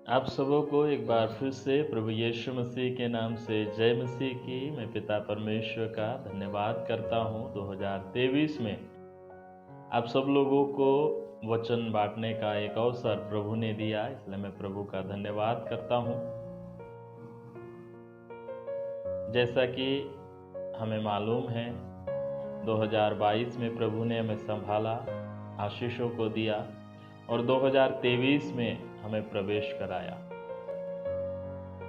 आप सबों को एक बार फिर से प्रभु यीशु मसीह के नाम से जय मसीह की। मैं पिता परमेश्वर का धन्यवाद करता हूँ। 2023 में आप सब लोगों को वचन बांटने का एक अवसर प्रभु ने दिया, इसलिए मैं प्रभु का धन्यवाद करता हूँ। जैसा कि हमें मालूम है 2022 में प्रभु ने हमें संभाला, आशीषों को दिया और 2023 में हमें प्रवेश कराया।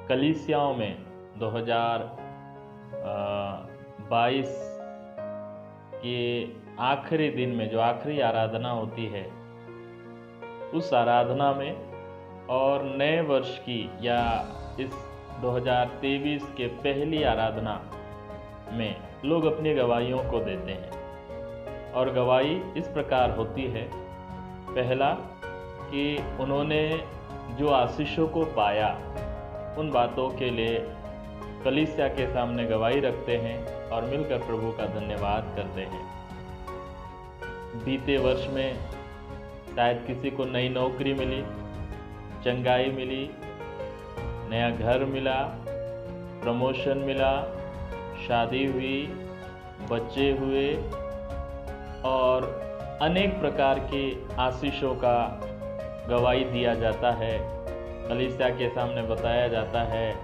कलीसियाओं में 2022 के आखिरी दिन में जो आखिरी आराधना होती है, उस आराधना में और नए वर्ष की या इस 2023 के पहली आराधना में लोग अपनी गवाहियों को देते हैं। और गवाही इस प्रकार होती है, पहला कि उन्होंने जो आशीषों को पाया उन बातों के लिए कलीसिया के सामने गवाही रखते हैं और मिलकर प्रभु का धन्यवाद करते हैं। बीते वर्ष में शायद किसी को नई नौकरी मिली, चंगाई मिली, नया घर मिला, प्रमोशन मिला, शादी हुई, बच्चे हुए और अनेक प्रकार के आशीषों का गवाही दिया जाता है, कलीसिया के सामने बताया जाता है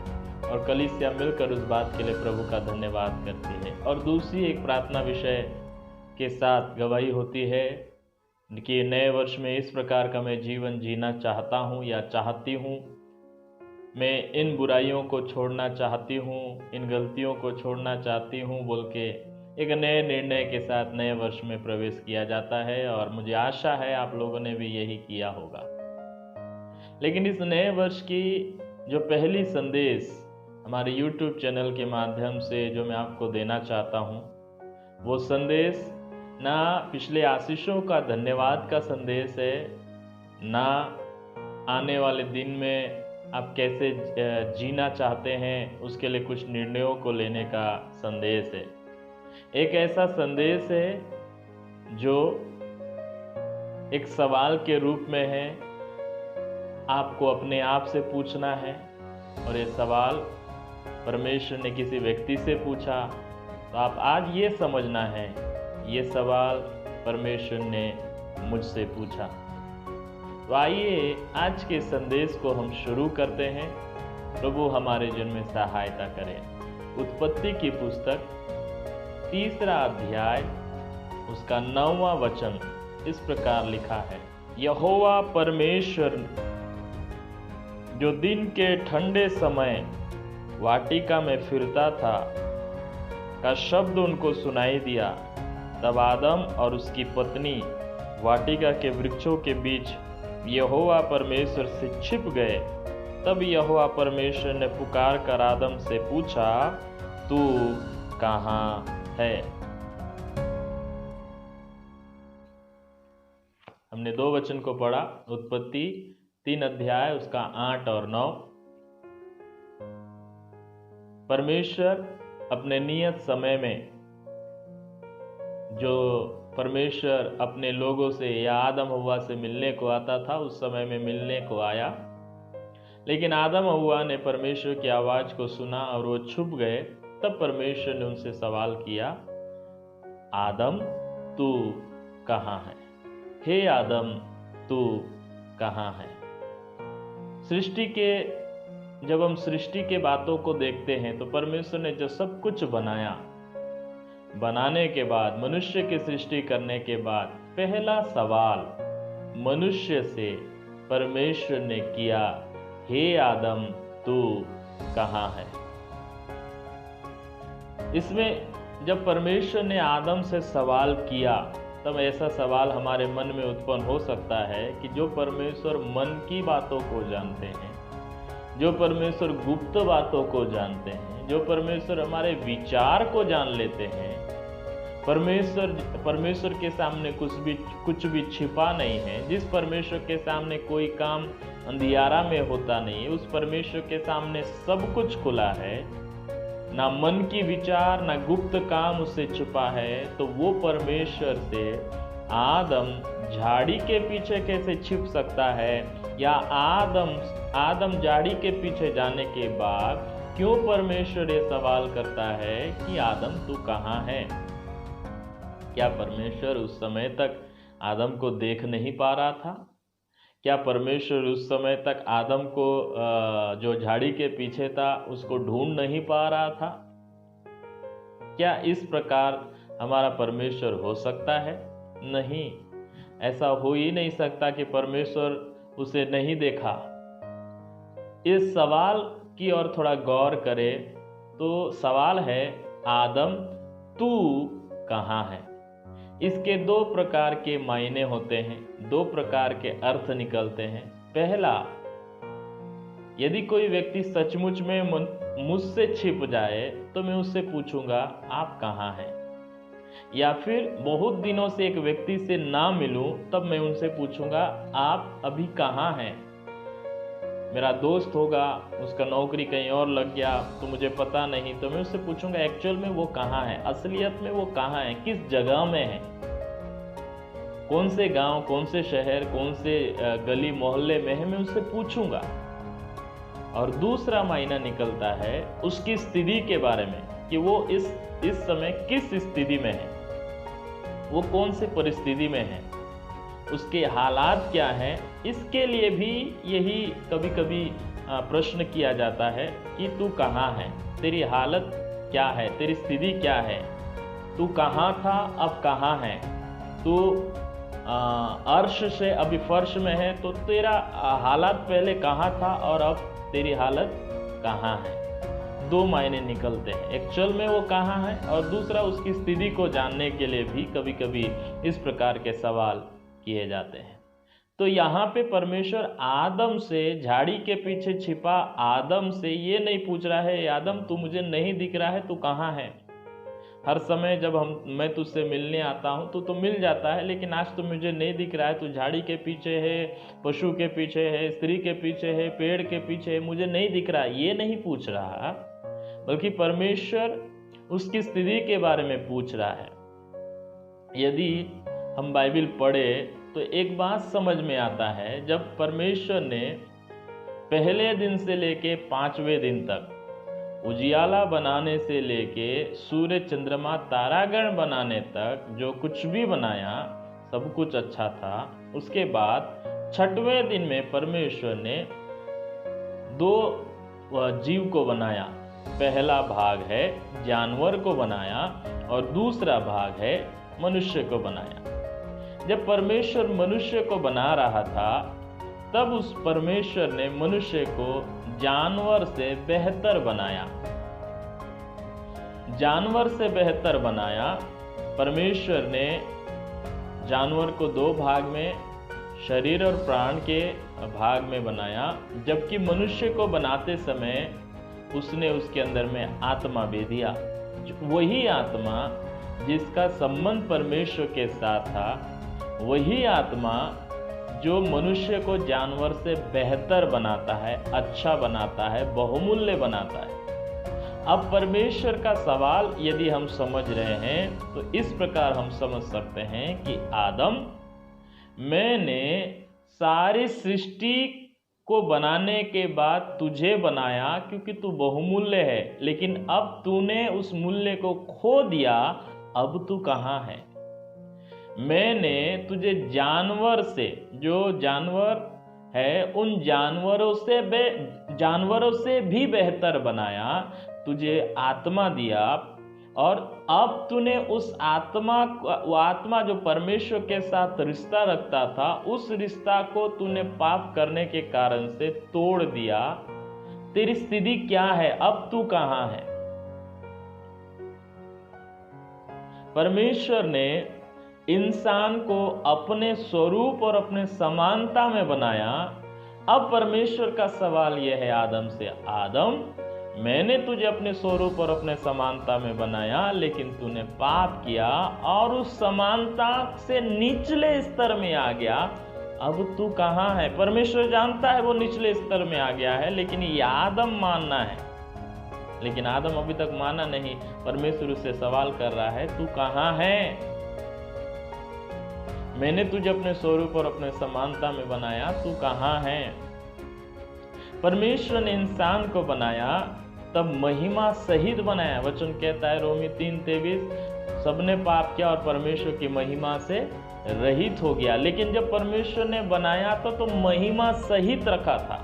और कलीसिया मिलकर उस बात के लिए प्रभु का धन्यवाद करती है। और दूसरी एक प्रार्थना विषय के साथ गवाही होती है कि नए वर्ष में इस प्रकार का मैं जीवन जीना चाहता हूँ या चाहती हूँ, मैं इन बुराइयों को छोड़ना चाहती हूँ, इन गलतियों को छोड़ना चाहती हूँ बोल के एक नए निर्णय के साथ नए वर्ष में प्रवेश किया जाता है। और मुझे आशा है आप लोगों ने भी यही किया होगा। लेकिन इस नए वर्ष की जो पहली संदेश हमारे YouTube चैनल के माध्यम से जो मैं आपको देना चाहता हूँ, वो संदेश ना पिछले आशीषों का धन्यवाद का संदेश है, ना आने वाले दिन में आप कैसे जीना चाहते हैं उसके लिए कुछ निर्णयों को लेने का संदेश है। एक ऐसा संदेश है जो एक सवाल के रूप में है, आपको अपने आप से पूछना है। और ये सवाल परमेश्वर ने किसी व्यक्ति से पूछा, तो आप आज ये समझना है ये सवाल परमेश्वर ने मुझसे पूछा। तो आइए आज के संदेश को हम शुरू करते हैं। प्रभु हमारे जीवन में सहायता करें। उत्पत्ति की पुस्तक 3 अध्याय उसका 9वां वचन इस प्रकार लिखा है, यहोवा परमेश्वर जो दिन के ठंडे समय वाटिका में फिरता था का शब्द उनको सुनाई दिया। तब आदम और उसकी पत्नी वाटिका के वृक्षों के बीच यहोवा परमेश्वर से छिप गए। तब यहोवा परमेश्वर ने पुकार कर आदम से पूछा, तू कहाँ है? हमने 2 वचन को पढ़ा, उत्पत्ति 3 अध्याय उसका 8 और 9। परमेश्वर अपने नियत समय में जो परमेश्वर अपने लोगों से या आदम हव्वा से मिलने को आता था, उस समय में मिलने को आया। लेकिन आदम हव्वा ने परमेश्वर की आवाज को सुना और वो छुप गए। तब परमेश्वर ने उनसे सवाल किया, आदम तू कहाँ है? हे आदम तू कहाँ है? जब हम सृष्टि के बातों को देखते हैं तो परमेश्वर ने जो सब कुछ बनाया, बनाने के बाद मनुष्य की सृष्टि करने के बाद पहला सवाल मनुष्य से परमेश्वर ने किया, हे आदम तू कहाँ है? इसमें जब परमेश्वर ने आदम से सवाल किया, तब ऐसा सवाल हमारे मन में उत्पन्न हो सकता है कि जो परमेश्वर मन की बातों को जानते हैं, जो परमेश्वर गुप्त बातों को जानते हैं, जो परमेश्वर हमारे विचार को जान लेते हैं, परमेश्वर के सामने कुछ भी छिपा नहीं है, जिस परमेश्वर के सामने कोई काम अंधियारा में होता नहीं है, उस परमेश्वर के सामने सब कुछ खुला है। ना मन की विचार ना गुप्त काम उससे छुपा है, तो वो परमेश्वर से आदम झाड़ी के पीछे कैसे छिप सकता है? या आदम झाड़ी के पीछे जाने के बाद क्यों परमेश्वर ये सवाल करता है कि आदम तू कहाँ है? क्या परमेश्वर उस समय तक आदम को देख नहीं पा रहा था? क्या परमेश्वर उस समय तक आदम को जो झाड़ी के पीछे था उसको ढूंढ नहीं पा रहा था? क्या इस प्रकार हमारा परमेश्वर हो सकता है? नहीं, ऐसा हो ही नहीं सकता कि परमेश्वर उसे नहीं देखा। इस सवाल की ओर थोड़ा गौर करें तो सवाल है, आदम तू कहाँ है? इसके दो प्रकार के मायने होते हैं, दो प्रकार के अर्थ निकलते हैं। पहला, यदि कोई व्यक्ति सचमुच में मुझसे छिप जाए तो मैं उससे पूछूंगा आप कहाँ हैं? या फिर बहुत दिनों से एक व्यक्ति से ना मिलूं तब मैं उनसे पूछूंगा आप अभी कहाँ हैं? मेरा दोस्त होगा, उसका नौकरी कहीं और लग गया तो मुझे पता नहीं, तो मैं उससे पूछूंगा एक्चुअल में वो कहाँ है, असलियत में वो कहाँ है, किस जगह में है, कौन से गांव, कौन से शहर, कौन से गली मोहल्ले में है, मैं उससे पूछूंगा। और दूसरा मायना निकलता है उसकी स्थिति के बारे में कि वो इस समय किस स्थिति में है, वो कौन सी परिस्थिति में है, उसके हालात क्या हैं। इसके लिए भी यही कभी कभी प्रश्न किया जाता है कि तू कहाँ है, तेरी हालत क्या है, तेरी स्थिति क्या है, तू कहाँ था अब कहाँ है, तू अर्श से अभी फर्श में है तो तेरा हालत पहले कहाँ था और अब तेरी हालत कहाँ है। दो मायने निकलते हैं, एक्चुअल में वो कहाँ है और दूसरा उसकी स्थिति को जानने के लिए भी कभी कभी इस प्रकार के सवाल किए जाते हैं। तो यहाँ पे परमेश्वर आदम से, झाड़ी के पीछे छिपा आदम से ये नहीं पूछ रहा है आदम तू मुझे नहीं दिख रहा है, तू कहाँ है? हर समय जब मैं तुझसे मिलने आता हूँ तो मिल जाता है, लेकिन आज तो मुझे नहीं दिख रहा है, तू झाड़ी के पीछे है, पशु के पीछे है, स्त्री के पीछे है, पेड़ के पीछे है, मुझे नहीं दिख रहा। ये नहीं पूछ रहा, बल्कि परमेश्वर उसकी स्थिति के बारे में पूछ रहा है। यदि हम बाइबल पढ़े तो एक बात समझ में आता है, जब परमेश्वर ने पहले दिन से लेके 5वें दिन तक उजियाला बनाने से लेके सूर्य चंद्रमा तारागण बनाने तक जो कुछ भी बनाया सब कुछ अच्छा था। उसके बाद 6वें दिन में परमेश्वर ने 2 जीव को बनाया। पहला भाग है जानवर को बनाया और दूसरा भाग है मनुष्य को बनाया। जब परमेश्वर मनुष्य को बना रहा था तब उस परमेश्वर ने मनुष्य को जानवर से बेहतर बनाया। जानवर से बेहतर बनाया। परमेश्वर ने जानवर को 2 भाग में, शरीर और प्राण के भाग में बनाया, जबकि मनुष्य को बनाते समय उसने उसके अंदर में आत्मा भी दिया। वही आत्मा जिसका संबंध परमेश्वर के साथ था, वही आत्मा जो मनुष्य को जानवर से बेहतर बनाता है, अच्छा बनाता है, बहुमूल्य बनाता है। अब परमेश्वर का सवाल यदि हम समझ रहे हैं तो इस प्रकार हम समझ सकते हैं कि आदम, मैंने सारी सृष्टि को बनाने के बाद तुझे बनाया क्योंकि तू बहुमूल्य है, लेकिन अब तूने उस मूल्य को खो दिया। अब तू कहाँ है? मैंने तुझे जानवर से, जो जानवर है उन जानवरों से भी बेहतर बनाया, तुझे आत्मा दिया, और अब तूने उस आत्मा, वो आत्मा जो परमेश्वर के साथ रिश्ता रखता था, उस रिश्ता को तूने पाप करने के कारण से तोड़ दिया। तेरी स्थिति क्या है? अब तू कहाँ है? परमेश्वर ने इंसान को अपने स्वरूप और अपने समानता में बनाया। अब परमेश्वर का सवाल यह है आदम से, आदम, मैंने तुझे अपने स्वरूप और अपने समानता में बनाया, लेकिन तूने पाप किया और उस समानता से निचले स्तर में आ गया। अब तू कहाँ है? परमेश्वर जानता है वो निचले स्तर में आ गया है, लेकिन ये आदम मानना है लेकिन आदम अभी तक माना नहीं। परमेश्वर उससे सवाल कर रहा है, तू कहाँ है? मैंने तुझे अपने स्वरूप और अपने समानता में बनाया, तू कहाँ है? परमेश्वर ने इंसान को बनाया, तब महिमा सहित बनाया। वचन कहता है रोमी 3:23, सबने पाप किया और परमेश्वर की महिमा से रहित हो गया। लेकिन जब परमेश्वर ने बनाया था तो महिमा सहित रखा था,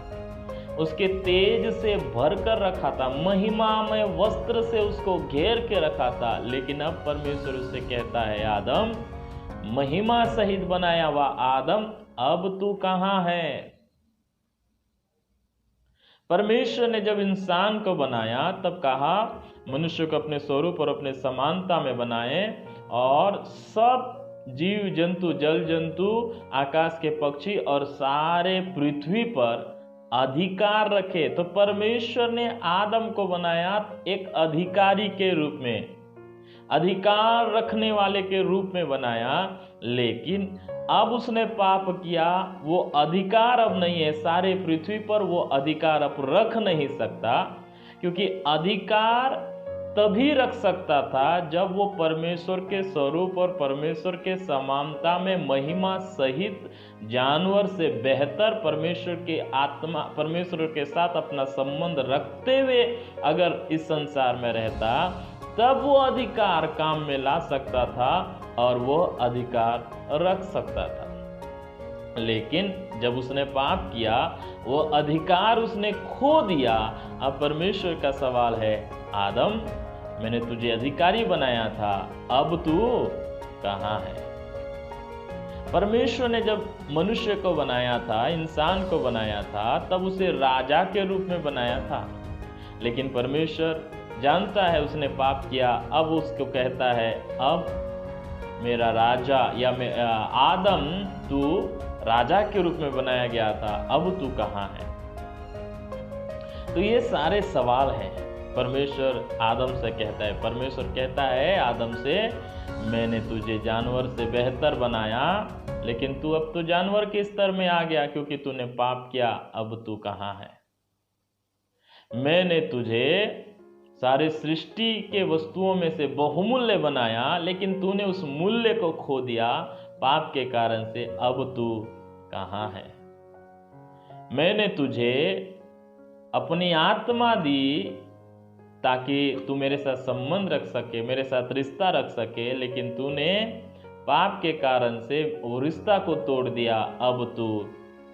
उसके तेज से भरकर रखा था, महिमा में वस्त्र से उसको घेर के रखा था। लेकिन अब परमेश्वर उससे कहता है, आदम, महिमा सहित बनाया हुआ आदम, अब तू कहाँ है? परमेश्वर ने जब इंसान को बनाया तब कहा मनुष्य को अपने स्वरूप और अपने समानता में बनाए, और सब जीव जंतु, जल जंतु, आकाश के पक्षी और सारे पृथ्वी पर अधिकार रखे। तो परमेश्वर ने आदम को बनाया एक अधिकारी के रूप में, अधिकार रखने वाले के रूप में बनाया। लेकिन अब उसने पाप किया, वो अधिकार अब नहीं है सारे पृथ्वी पर, वो अधिकार अब रख नहीं सकता। क्योंकि अधिकार तभी रख सकता था जब वो परमेश्वर के स्वरूप और परमेश्वर के समानता में महिमा सहित जानवर से बेहतर परमेश्वर के आत्मा, परमेश्वर के साथ अपना संबंध रखते हुए अगर इस संसार में रहता, तब वो अधिकार काम में ला सकता था और वो अधिकार रख सकता था। लेकिन जब उसने पाप किया, वो अधिकार उसने खो दिया। अब परमेश्वर का सवाल है, आदम, मैंने तुझे अधिकारी बनाया था, अब तू कहाँ है? परमेश्वर ने जब मनुष्य को बनाया था, इंसान को बनाया था, तब उसे राजा के रूप में बनाया था। लेकिन परमेश्वर जानता है उसने पाप किया, अब उसको कहता है, अब मेरा राजा या आदम, तू राजा के रूप में बनाया गया था, अब तू कहाँ है? तो ये सारे सवाल हैं। परमेश्वर आदम से कहता है, परमेश्वर कहता है आदम से, मैंने तुझे जानवर से बेहतर बनाया, लेकिन तू अब तो जानवर के स्तर में आ गया क्योंकि तूने पाप किया, अब तू कहाँ है? मैंने तुझे सारे सृष्टि के वस्तुओं में से बहुमूल्य बनाया, लेकिन तूने उस मूल्य को खो दिया पाप के कारण से, अब तू कहाँ है? मैंने तुझे अपनी आत्मा दी ताकि तू मेरे साथ संबंध रख सके, मेरे साथ रिश्ता रख सके, लेकिन तूने पाप के कारण से वो रिश्ता को तोड़ दिया, अब तू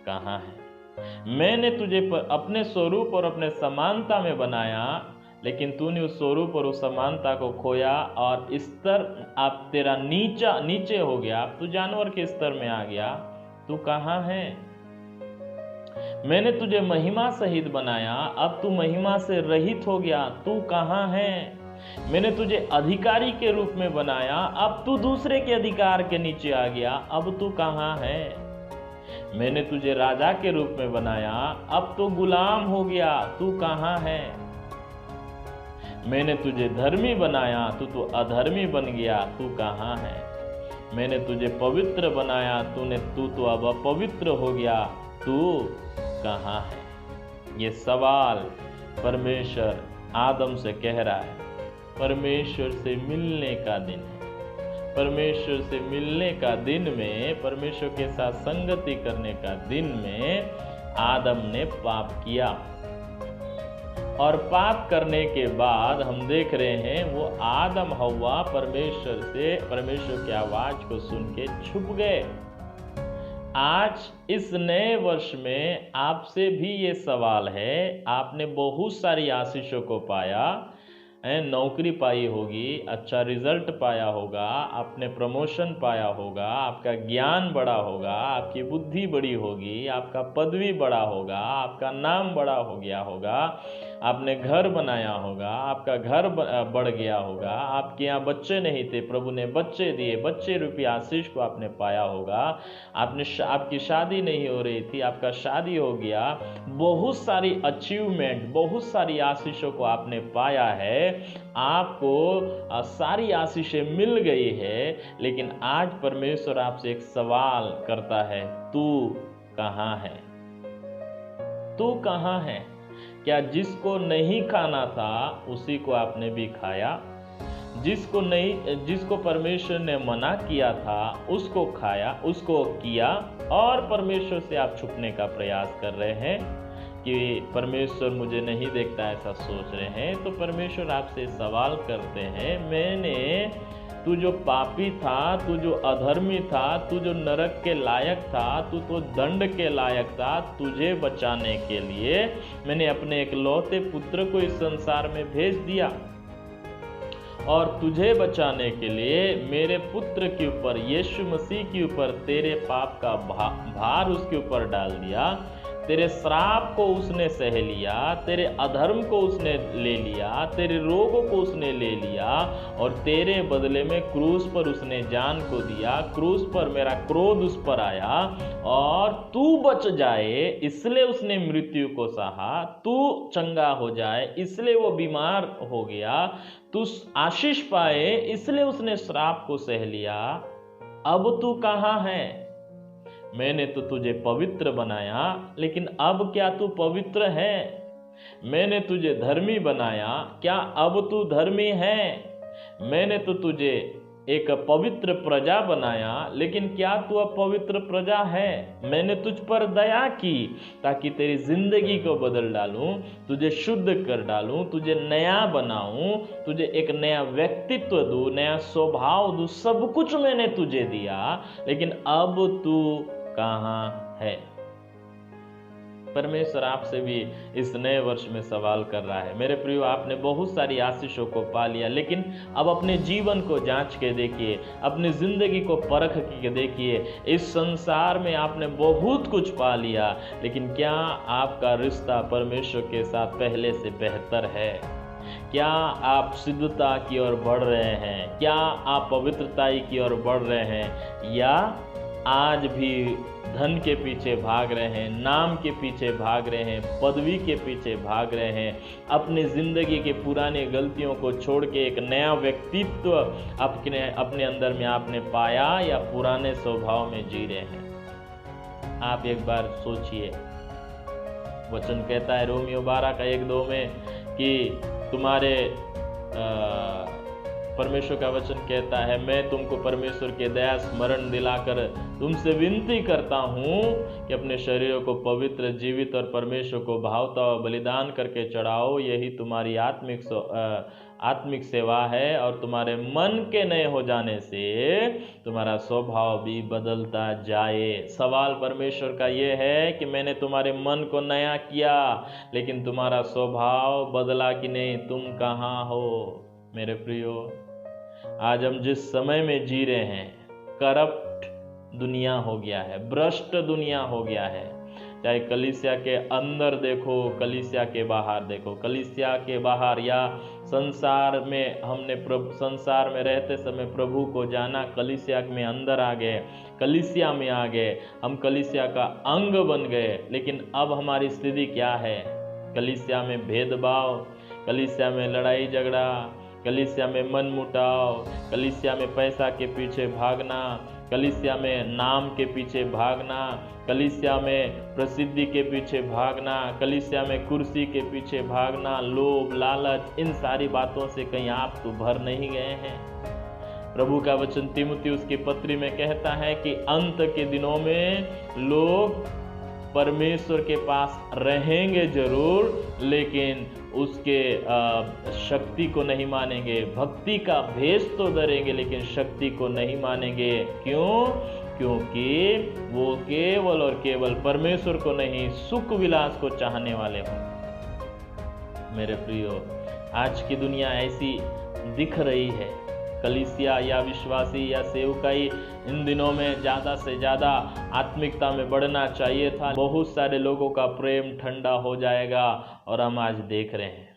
कहाँ है? मैंने तुझे अपने स्वरूप और अपने समानता में बनाया, लेकिन तूने उस स्वरूप और उस समानता को खोया और स्तर अब तेरा नीचे हो गया, तू जानवर के स्तर में आ गया, तू कहाँ है? मैंने तुझे महिमा सहित बनाया, अब तू महिमा से रहित हो गया, तू कहाँ है? मैंने तुझे अधिकारी के रूप में बनाया, अब तू दूसरे के अधिकार के नीचे आ गया, अब तू कहाँ है? मैंने तुझे राजा के रूप में बनाया, अब तू गुलाम हो गया, तू कहाँ है? मैंने तुझे धर्मी बनाया, तू तो अधर्मी बन गया, तू कहाँ है? मैंने तुझे पवित्र बनाया, तू तो अब अपवित्र हो गया, तू कहाँ है? ये सवाल परमेश्वर आदम से कह रहा है। परमेश्वर से मिलने का दिन है। परमेश्वर से मिलने का दिन में, परमेश्वर के साथ संगति करने का दिन में आदम ने पाप किया, और पाप करने के बाद हम देख रहे हैं वो आदम हव्वा परमेश्वर की आवाज को सुन के छुप गए। आज इस नए वर्ष में आपसे भी ये सवाल है, आपने बहुत सारी आशीषों को पाया, नौकरी पाई होगी, अच्छा रिजल्ट पाया होगा, आपने प्रमोशन पाया होगा, आपका ज्ञान बड़ा होगा, आपकी बुद्धि बड़ी होगी, आपका पदवी बड़ा होगा, आपका नाम बड़ा हो गया होगा, आपने घर बनाया होगा, आपका घर बढ़ गया होगा, आपके यहाँ बच्चे नहीं थे, प्रभु ने बच्चे दिए, बच्चे रूपी आशीष को आपने पाया होगा, आपकी शादी नहीं हो रही थी, आपका शादी हो गया, बहुत सारी अचीवमेंट, बहुत सारी आशीषों को आपने पाया है, आपको सारी आशीषें मिल गई है। लेकिन आज परमेश्वर आपसे एक सवाल करता है, तू कहाँ है? तू कहाँ है? क्या जिसको नहीं खाना था उसी को आपने भी खाया? जिसको परमेश्वर ने मना किया था उसको खाया, उसको किया, और परमेश्वर से आप छुपने का प्रयास कर रहे हैं कि परमेश्वर मुझे नहीं देखता, ऐसा सोच रहे हैं। तो परमेश्वर आपसे सवाल करते हैं, तू जो पापी था, तू जो अधर्मी था, तू जो नरक के लायक था, तू तो दंड के लायक था, तुझे बचाने के लिए मैंने अपने इकलौते पुत्र को इस संसार में भेज दिया। और तुझे बचाने के लिए मेरे पुत्र के ऊपर, यीशु मसीह के ऊपर तेरे पाप का भार उसके ऊपर डाल दिया। तेरे श्राप को उसने सह लिया, तेरे अधर्म को उसने ले लिया, तेरे रोगों को उसने ले लिया, और तेरे बदले में क्रूस पर उसने जान को दिया। क्रूस पर मेरा क्रोध उस पर आया और तू बच जाए इसलिए उसने मृत्यु को सहा, तू चंगा हो जाए इसलिए वो बीमार हो गया, तू आशीष पाए इसलिए उसने श्राप को सह लिया। अब तू कहाँ है? मैंने तो तुझे पवित्र बनाया, लेकिन अब क्या तू पवित्र है? मैंने तुझे धर्मी बनाया, क्या अब तू धर्मी है? मैंने तो तुझे एक पवित्र प्रजा बनाया, लेकिन क्या तू अब पवित्र प्रजा है? मैंने तुझ पर दया की ताकि तेरी जिंदगी को बदल डालूं, तुझे शुद्ध कर डालूं, तुझे नया बनाऊं, तुझे एक नया व्यक्तित्व दूं, नया स्वभाव दूं। सब कुछ मैंने तुझे दिया, लेकिन अब तू कहाँ है? परमेश्वर आपसे भी इस नए वर्ष में सवाल कर रहा है। मेरे प्रियो, आपने बहुत सारी आशीषों को पा लिया, लेकिन अब अपने जीवन को जांच के देखिए, अपनी जिंदगी को परख के देखिए। इस संसार में आपने बहुत कुछ पा लिया, लेकिन क्या आपका रिश्ता परमेश्वर के साथ पहले से बेहतर है? क्या आप सिद्धता की ओर बढ़ रहे हैं? क्या आप पवित्रता की ओर बढ़ रहे हैं? या आज भी धन के पीछे भाग रहे हैं, नाम के पीछे भाग रहे हैं, पदवी के पीछे भाग रहे हैं, अपनी जिंदगी के पुरानी गलतियों को छोड़ के एक नया व्यक्तित्व अपने अंदर में आपने पाया, या पुराने स्वभाव में जी रहे हैं? आप एक बार सोचिए। वचन कहता है रोमियो 12 का 1-2 में कि तुम्हारे परमेश्वर का वचन कहता है, मैं तुमको परमेश्वर के दया स्मरण दिलाकर तुमसे विनती करता हूँ कि अपने शरीरों को पवित्र, जीवित और परमेश्वर को भावता हुआ बलिदान करके चढ़ाओ। यही तुम्हारी आत्मिक सेवा है, और तुम्हारे मन के नए हो जाने से तुम्हारा स्वभाव भी बदलता जाए। सवाल परमेश्वर का ये है कि मैंने तुम्हारे मन को नया किया, लेकिन तुम्हारा स्वभाव बदला कि नहीं? तुम कहाँ हो? मेरे प्रियो, आज हम जिस समय में जी रहे हैं, करप्ट दुनिया हो गया है, भ्रष्ट दुनिया हो गया है। चाहे कलीसिया के अंदर देखो, कलीसिया के बाहर देखो, कलीसिया के बाहर या संसार में, हमने संसार में रहते समय प्रभु को जाना, कलीसिया में अंदर आ गए, कलीसिया में आ गए, हम कलीसिया का अंग बन गए। लेकिन अब हमारी स्थिति क्या है? कलीसिया में भेदभाव, कलीसिया में लड़ाई झगड़ा, कलीसिया में मन मुटाव, कलीसिया में पैसा के पीछे भागना, कलीसिया में नाम के पीछे भागना, कलीसिया में प्रसिद्धि के पीछे भागना, कलीसिया में कुर्सी के पीछे भागना, लोभ लालच, इन सारी बातों से कहीं आप तो भर नहीं गए हैं? प्रभु का वचन तीमुथियुस की पत्री में कहता है कि अंत के दिनों में लोग परमेश्वर के पास रहेंगे जरूर, लेकिन उसके शक्ति को नहीं मानेंगे। भक्ति का भेष तो धरेंगे, लेकिन शक्ति को नहीं मानेंगे। क्यों? क्योंकि वो केवल और केवल परमेश्वर को नहीं, सुख विलास को चाहने वाले हों। मेरे प्रियो, आज की दुनिया ऐसी दिख रही है। कलीसिया या विश्वासी या सेवकाई इन दिनों में ज़्यादा से ज़्यादा आत्मिकता में बढ़ना चाहिए था। बहुत सारे लोगों का प्रेम ठंडा हो जाएगा, और हम आज देख रहे हैं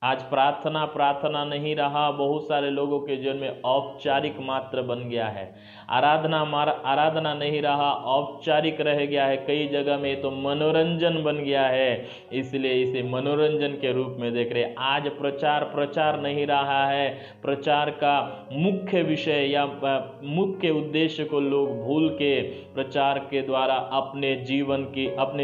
आज प्रार्थना प्रार्थना नहीं रहा, बहुत सारे लोगों के जीवन में औपचारिक मात्र बन गया है। आराधना नहीं रहा, औपचारिक रह गया है। कई जगह में तो मनोरंजन बन गया है, इसलिए इसे मनोरंजन के रूप में देख रहे। आज प्रचार नहीं रहा है। प्रचार का मुख्य विषय या मुख्य उद्देश्य को लोग भूल के प्रचार के द्वारा अपने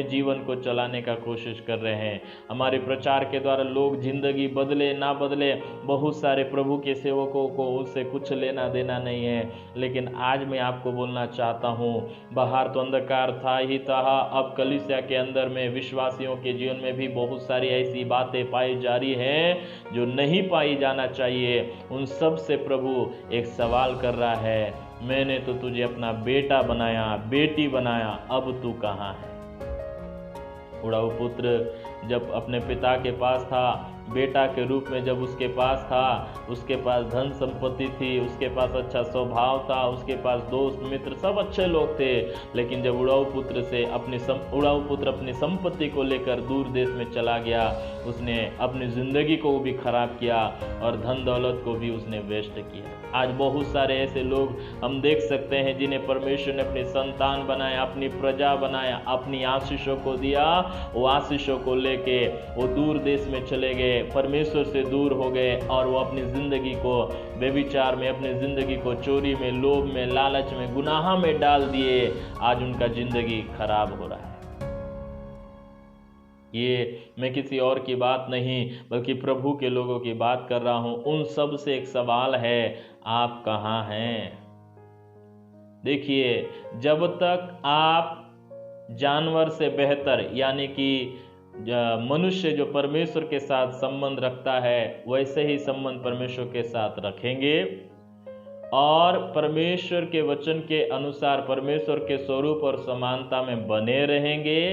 जीवन को चलाने का कोशिश कर रहे हैं। हमारे प्रचार के द्वारा लोग जिंदगी बदले ना बदले, बहुत सारे प्रभु के सेवकों को उससे कुछ लेना देना नहीं है। लेकिन आज मैं आपको बोलना चाहता हूँ, बाहर तो अंधकार था ही था, अब कलीसिया के अंदर में विश्वासियों के जीवन में भी बहुत सारी ऐसी बातें पाई जा रही हैं जो नहीं पाई जाना चाहिए। उन सब से प्रभु एक सवाल कर रहा है, मैंने तो तुझे अपना बेटा बनाया, बेटी बनाया, अब तू कहाँ है? उड़ाऊ पुत्र जब अपने पिता के पास था, बेटा के रूप में जब उसके पास था, उसके पास धन संपत्ति थी, उसके पास अच्छा स्वभाव था, उसके पास दोस्त मित्र सब अच्छे लोग थे। लेकिन जब उड़ाऊ पुत्र अपनी संपत्ति को लेकर दूर देश में चला गया, उसने अपनी जिंदगी को भी खराब किया और धन दौलत को भी उसने वेस्ट किया। आज बहुत सारे ऐसे लोग हम देख सकते हैं जिन्हें परमेश्वर ने अपनी संतान बनाया, अपनी प्रजा बनाया, अपनी आशीषों को दिया, वो आशीषों को लेके वो दूर देश में चले गए, परमेश्वर से दूर हो गए और वो अपनी जिंदगी को व्यभिचार में, अपनी जिंदगी को चोरी में, लोभ में, लालच में, गुनाह में डाल दिए। आज उनका जिंदगी खराब हो रहा है। ये मैं किसी और की बात नहीं बल्कि प्रभु के लोगों की बात कर रहा हूं। उन सब से एक सवाल है, आप कहाँ हैं? देखिए, जब तक आप जानवर से बेहतर यानी कि मनुष्य जो परमेश्वर के साथ संबंध रखता है वैसे ही संबंध परमेश्वर के साथ रखेंगे और परमेश्वर के वचन के अनुसार परमेश्वर के स्वरूप और समानता में बने रहेंगे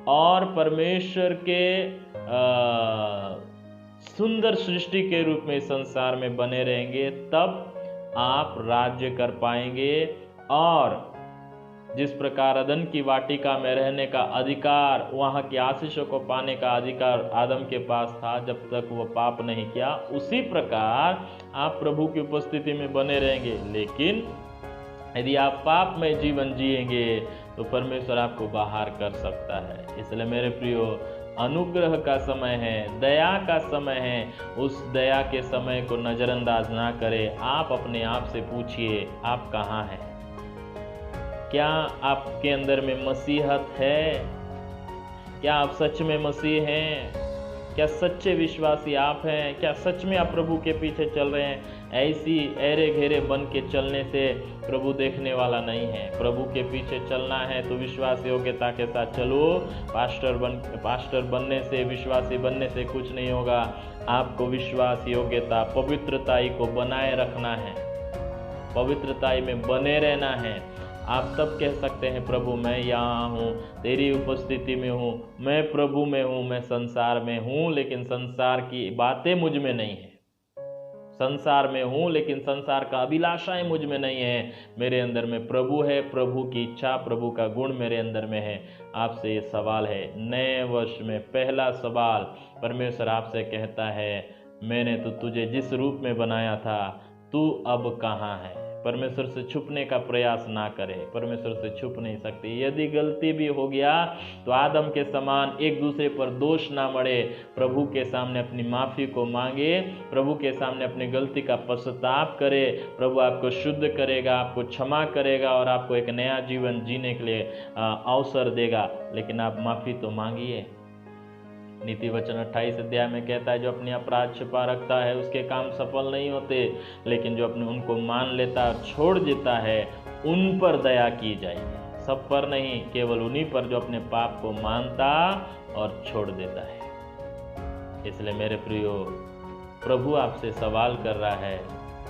और परमेश्वर के सुंदर सृष्टि के रूप में संसार में बने रहेंगे, तब आप राज्य कर पाएंगे। और जिस प्रकार अदन की वाटिका में रहने का अधिकार, वहाँ की आशीषों को पाने का अधिकार आदम के पास था जब तक वो पाप नहीं किया, उसी प्रकार आप प्रभु की उपस्थिति में बने रहेंगे। लेकिन यदि आप पाप में जीवन जिएंगे तो परमेश्वर आपको बाहर कर सकता है। इसलिए मेरे प्रियो, अनुग्रह का समय है, दया का समय है, उस दया के समय को नज़रअंदाज ना करें। आप अपने आप से पूछिए, आप कहाँ हैं? क्या आपके अंदर में मसीहत है? क्या आप सच में मसीह हैं? क्या सच्चे विश्वासी आप हैं? क्या सच में आप प्रभु के पीछे चल रहे हैं? ऐसी ऐरे घेरे बन के चलने से प्रभु देखने वाला नहीं है। प्रभु के पीछे चलना है तो विश्वास योग्यता के साथ चलो। पास्टर बनने से, विश्वासी बनने से कुछ नहीं होगा। आपको विश्वास योग्यता, पवित्रताई को बनाए रखना है, पवित्रताई में बने रहना है। आप तब कह सकते हैं, प्रभु मैं यहाँ हूँ, तेरी उपस्थिति में हूँ, मैं प्रभु में हूँ, मैं संसार में हूँ लेकिन संसार की बातें मुझ में नहीं है। संसार में हूँ लेकिन संसार का अभिलाषाएं मुझ में नहीं है। मेरे अंदर में प्रभु है, प्रभु की इच्छा, प्रभु का गुण मेरे अंदर में है। आपसे ये सवाल है, नए वर्ष में पहला सवाल परमेश्वर आपसे कहता है, मैंने तो तुझे जिस रूप में बनाया था, तू अब कहाँ है? परमेश्वर से छुपने का प्रयास ना करें, परमेश्वर से छुप नहीं सकते। यदि गलती भी हो गया तो आदम के समान एक दूसरे पर दोष ना मढ़े, प्रभु के सामने अपनी माफ़ी को मांगे, प्रभु के सामने अपनी गलती का पश्चाताप करे। प्रभु आपको शुद्ध करेगा, आपको क्षमा करेगा और आपको एक नया जीवन जीने के लिए अवसर देगा। लेकिन आप माफ़ी तो मांगिए। नीति वचन 28 अध्याय में कहता है, जो अपने अपराध छिपा रखता है उसके काम सफल नहीं होते, लेकिन जो अपने उनको मान लेता है और छोड़ देता है उन पर दया की जाएगी। सब पर नहीं, केवल उन्हीं पर जो अपने पाप को मानता और छोड़ देता है। इसलिए मेरे प्रियो, प्रभु आपसे सवाल कर रहा है,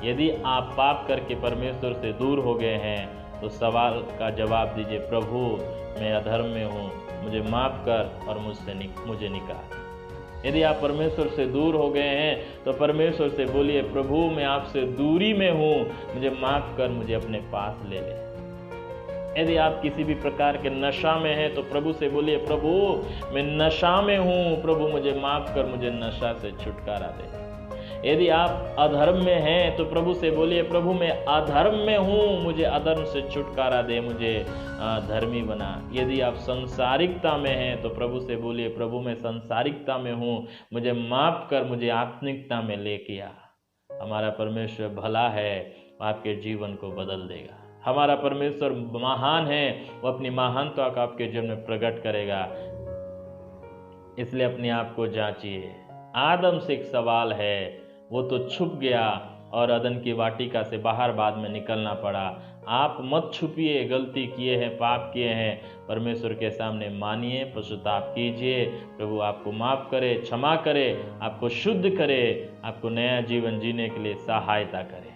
यदि आप पाप करके परमेश्वर से दूर हो गए हैं तो सवाल का जवाब दीजिए, प्रभु मैं अधर्म में हूँ, मुझे माफ़ कर और मुझे निकाल। यदि आप परमेश्वर से दूर हो गए हैं तो परमेश्वर से बोलिए, प्रभु मैं आपसे दूरी में हूँ, मुझे माफ़ कर, मुझे अपने पास ले ले। यदि आप किसी भी प्रकार के नशा में हैं तो प्रभु से बोलिए, प्रभु मैं नशा में हूँ, प्रभु मुझे माफ कर, मुझे नशा से छुटकारा दे। यदि आप अधर्म में हैं तो प्रभु से बोलिए, प्रभु मैं अधर्म में हूँ, मुझे अधर्म से छुटकारा दे, मुझे धर्मी बना। यदि आप संसारिकता में हैं तो प्रभु से बोलिए, प्रभु मैं संसारिकता में हूँ, मुझे माफ कर, मुझे आत्मिकता में लेके आ। हमारा परमेश्वर भला है, आपके जीवन को बदल देगा। हमारा परमेश्वर महान है, वो अपनी महानता को आपके जीवन में प्रकट करेगा। इसलिए अपने आप को जांचिए। आदम से एक सवाल है, वो तो छुप गया और अदन की वाटिका से बाहर बाद में निकलना पड़ा। आप मत छुपिए, गलती किए हैं, पाप किए हैं, परमेश्वर के सामने मानिए, पश्चाताप कीजिए, प्रभु आपको माफ करे, क्षमा करे, आपको शुद्ध करे, आपको नया जीवन जीने के लिए सहायता करे।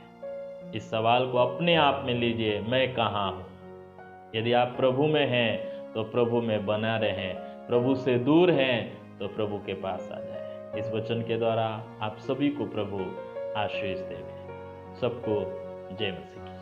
इस सवाल को अपने आप में लीजिए, मैं कहाँ हूँ। यदि आप प्रभु में हैं तो प्रभु में बना रहें, प्रभु से दूर हैं तो प्रभु के पास आ जाए। इस वचन के द्वारा आप सभी को प्रभु आशीष देवे। सबको जय मसीह।